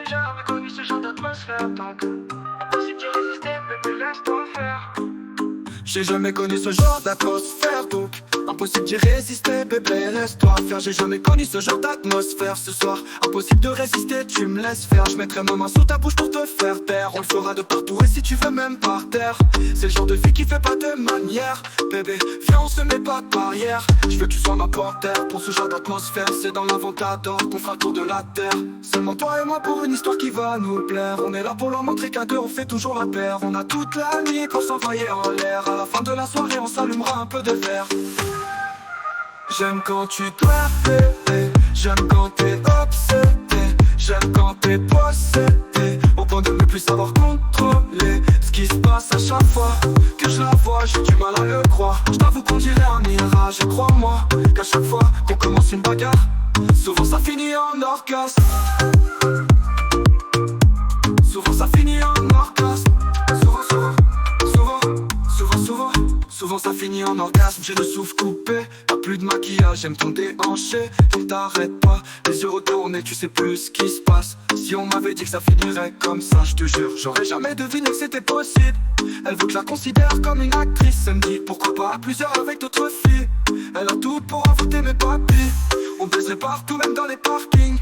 jamais connu ce genre d'atmosphère. Donc, impossible d'y résister, bébé, laisse-toi faire. J'ai jamais connu ce genre d'atmosphère, donc impossible d'y résister, bébé, laisse-toi faire. J'ai jamais connu ce genre d'atmosphère ce soir. Impossible de résister, tu me laisses faire. Je mettrai ma main sous ta bouche pour te faire taire. On le fera de partout et si tu veux même par terre. C'est le genre de fille qui fait pas de manière. Bébé, viens, on se met pas de barrière. Je veux que tu sois ma panthère. Pour ce genre d'atmosphère, c'est dans l'Aventador qu'on fera le tour de la terre. Seulement toi et moi pour une histoire qui va nous plaire. On est là pour leur montrer qu'à deux on fait toujours la paire. On a toute la nuit pour s'envoyer en l'air. À la fin de la soirée on s'allumera un peu de verre. J'aime quand tu dois bébé. J'aime quand t'es obsédé. J'aime quand t'es possédé, au point de ne plus savoir contrôler ce qui se passe à chaque fois que je la vois. J'ai du mal à le croire. Je t'avoue qu'on dirait un mirage. Et crois-moi qu'à chaque fois qu'on commence une bagarre, souvent ça finit en orgasme. Souvent ça finit en orgasme. Souvent ça finit en orgasme. J'ai le souffle coupé, t'as plus de maquillage, j'aime ton déhanché. Tu t'arrêtes pas, les yeux retournés, tu sais plus ce qui se passe. Si on m'avait dit que ça finirait comme ça, je te jure, j'aurais jamais deviné que c'était possible. Elle veut que je la considère comme une actrice. Elle me dit pourquoi pas à plusieurs avec d'autres filles. Elle a tout pour affronter mes papilles. On baiserait partout, même dans les parkings.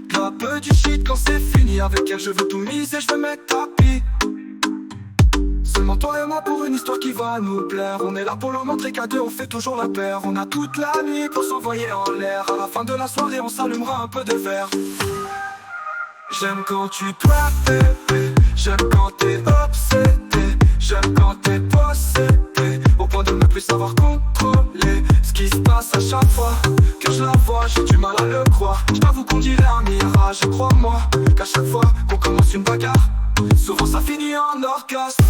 Plein peu du shit quand c'est fini. Avec elle je veux tout miser, je veux mettre tapis. Seulement toi et moi pour une histoire qui va nous plaire. On est là pour leur montrer qu'à deux on fait toujours la paire. On a toute la nuit pour s'envoyer en l'air. À la fin de la soirée on s'allumera un peu de verre. J'aime quand tu dois bébé. J'aime quand t'es obsédé. J'aime quand t'es possédé, au point de ne plus savoir contrôler ce qui se passe à chaque fois que je la vois. J'ai du mal à le croire. Je t'avoue qu'on dirait un mirage. Et crois-moi qu'à chaque fois qu'on commence une bagarre, souvent ça finit en orgasme.